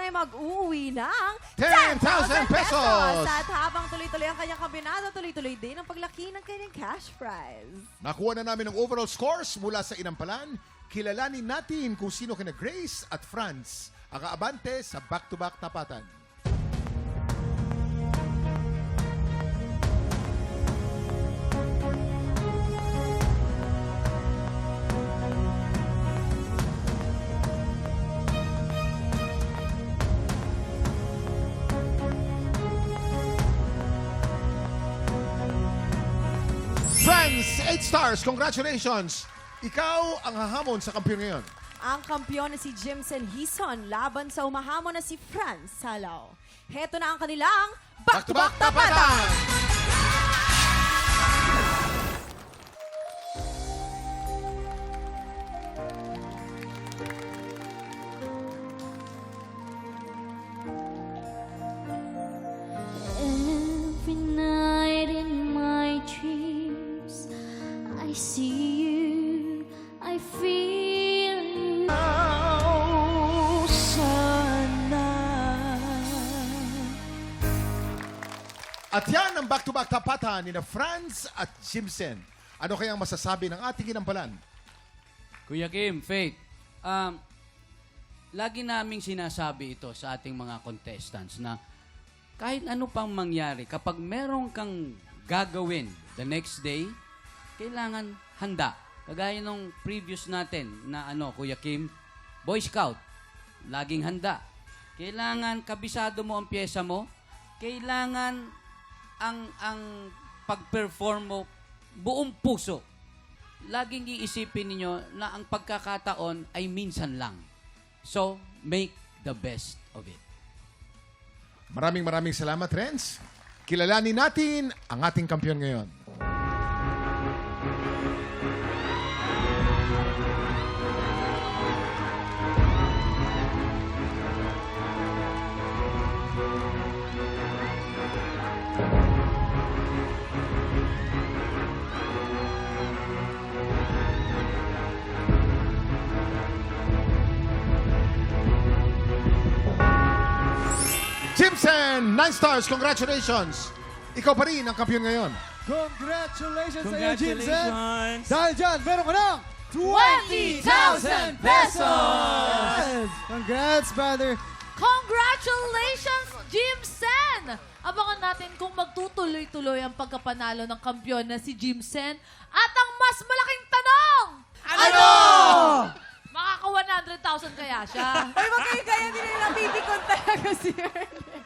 ay mag-uwi ng 10,000 pesos! At habang tuloy-tuloy ang kanyang kampyonato, tuloy-tuloy din ang paglaki ng kanyang cash prize. Nakuha na namin ang overall scores mula sa inampalan. Kilalanin natin kung sino kina Grace at Franz ang kaabante sa back-to-back tapatan. Franz, 8 stars. Congratulations! Ikaw ang hahamon sa kampiyon ngayon. Ang kampiyon na si Jimson Hison laban sa umahamon na si Franz Salaw. Heto na ang kanilang back-to-back tapatan! Every night in my dreams, I see you, I feel you. Oh, sana. At yan ang back-to-back tapatan ni na Franz at Jimson. Ano kayang masasabi ng ating inampalan? Kuya Kim, Faith, lagi naming sinasabi ito sa ating mga contestants na kahit ano pang mangyari, kapag meron kang gagawin the next day, kailangan handa. Kagaya nung previous natin na Kuya Kim, Boy Scout, laging handa. Kailangan kabisado mo ang pyesa mo. Kailangan ang pag-perform mo buong puso. Laging iisipin ninyo na ang pagkakataon ay minsan lang. So, make the best of it. Maraming salamat, Renz. Kilalanin natin ang ating kampiyon ngayon. Jimson, 9 stars. Congratulations. Ikaw pa rin ang kampiyon ngayon. Congratulations sa iyo, Jimson! Congratulations! Dahil dyan, meron ka ng 20,000 pesos! Yes! Congrats, brother! Congratulations, Jimsen! Abangan natin kung magtutuloy-tuloy ang pagkapanalo ng kampiyon na si Jimsen. At ang mas malaking tanong! Ano? Makaka 100,000 kaya siya. Ay, wag kayo kaya nila napitikon talaga si Ernest.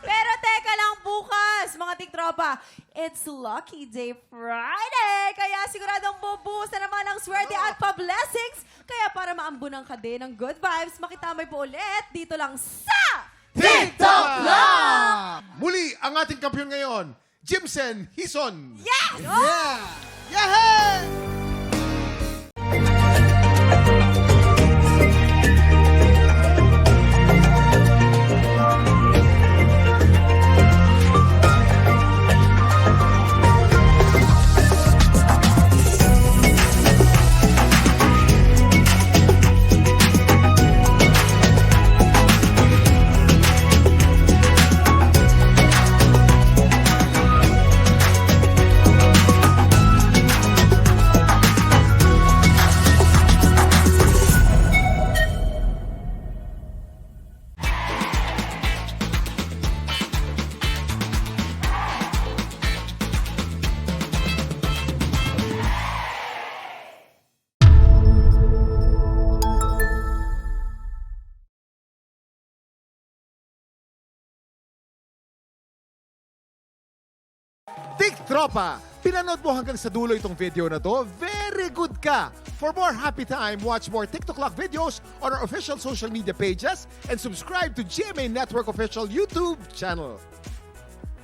Pero teka lang bukas, mga tiktropa. It's Lucky Day Friday. Kaya siguradong bubuhos na naman ang swerte at pa-blessings. Kaya para maambunan ka din ng good vibes, makitamay po ulit dito lang sa TikTok Lang! Muli, ang ating kampiyon ngayon, Jimson Hison. Yes! Yeah! Yeah! Tiktropa, pinanood mo hanggang sa dulo itong video na to? Very good ka! For more happy time, watch more TikTok Lock videos on our official social media pages and subscribe to GMA Network official YouTube channel.